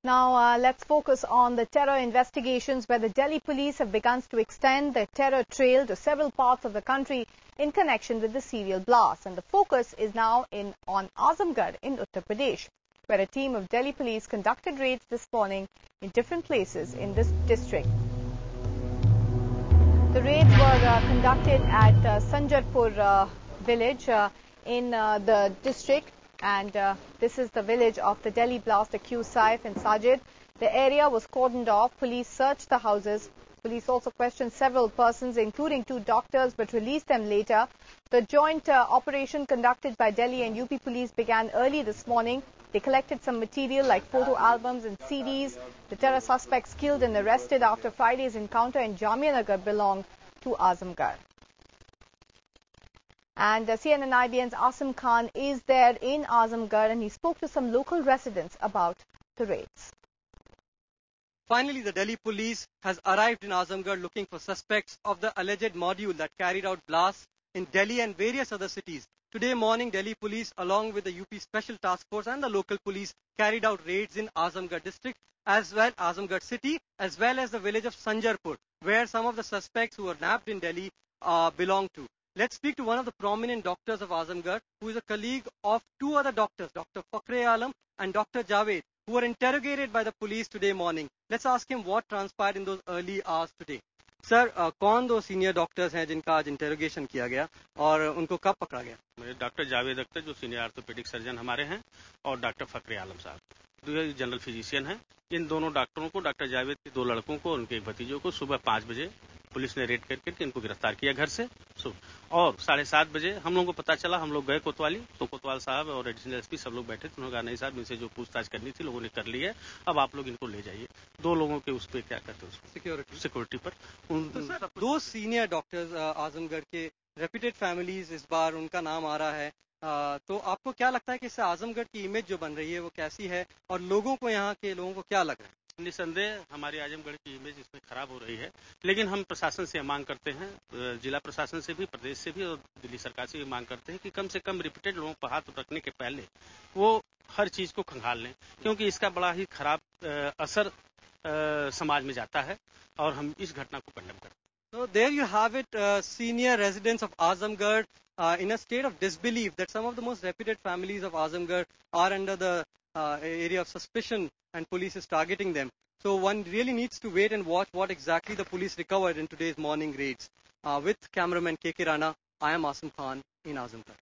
Now, let's focus on the terror investigations where the Delhi police have begun to extend the terror trail to several parts of the country in connection with the serial blasts. And the focus is now on Azamgarh in Uttar Pradesh, where a team of Delhi police conducted raids this morning in different places in this district. The raids were conducted at Sanjarpur village in the district. And this is the village of the Delhi blast accused Saif and Sajid. The area was cordoned off. Police searched the houses. Police also questioned several persons, including 2 doctors, but released them later. The joint operation conducted by Delhi and UP police began early this morning. They collected some material like photo albums and CDs. The terror suspects killed and arrested after Friday's encounter in Jamia Nagar belong to Azamgarh. And CNN IBN's Asim Khan is there in Azamgarh, and he spoke to some local residents about the raids. Finally, the Delhi police has arrived in Azamgarh looking for suspects of the alleged module that carried out blasts in Delhi and various other cities. Today morning, Delhi police, along with the UP Special Task Force and the local police, carried out raids in Azamgarh district, as well Azamgarh city, as well as the village of Sanjarpur, where some of the suspects who were nabbed in Delhi belong to. Let's speak to one of the prominent doctors of Azamgarh, who is a colleague of 2 other doctors, Dr. Fakhre Alam and Dr. Javed, who were interrogated by the police today morning. Let's ask him what transpired in those early hours today. Sir, कौन 2 senior doctors हैं जिनका आज interrogation किया गया और उनको कब पकड़ा गया? डॉक्टर जावेद अख्तर जो सीनियर आर्थोपेडिक सर्जन हमारे हैं और डॉक्टर फखरे आलम साहब जनरल फिजिशियन हैं। इन दोनों डॉक्टरों को, डॉक्टर जावेद के 2 लड़कों को और उनके एक भतीजों को सुबह 5 बजे पुलिस ने रेड करके इनको गिरफ्तार किया घर से और 7:30 बजे हम लोगों को पता चला। हम लोग गए कोतवाली, तो कोतवाल साहब और एडिशनल एसपी सब लोग बैठे थे। उन्होंने कहा नहीं साहब, इनसे जो पूछताछ करनी थी लोगों ने कर ली है, अब आप लोग इनको ले जाइए। 2 लोगों के उस पर क्या कहते हैं, सिक्योरिटी पर। तो 2 सीनियर डॉक्टर्स आजमगढ़ के रेप्यूटेड फैमिलीज इस बार उनका नाम आ रहा है, तो आपको क्या लगता है कि इससे आजमगढ़ की इमेज जो बन रही है वो कैसी है और लोगों को, यहाँ के लोगों को क्या लग रहा है? निसंदेह हमारी आजमगढ़ की इमेज इसमें खराब हो रही है, लेकिन हम प्रशासन से मांग करते हैं, जिला प्रशासन से भी, प्रदेश से भी और दिल्ली सरकार से भी मांग करते हैं कि कम से कम रिपीटेड लोगों पर हाथ रखने के पहले वो हर चीज को खंगाल लें, क्योंकि इसका बड़ा ही खराब असर समाज में जाता है और हम इस घटना को कंडेम करते हैं। So there you have it, senior residents of Azamgarh in a state of disbelief that some of the most reputed families of Azamgarh are under the area of suspicion and police is targeting them. So one really needs to wait and watch what exactly the police recovered in today's morning raids. With cameraman KK Rana, I am Asim Khan in Azamgarh.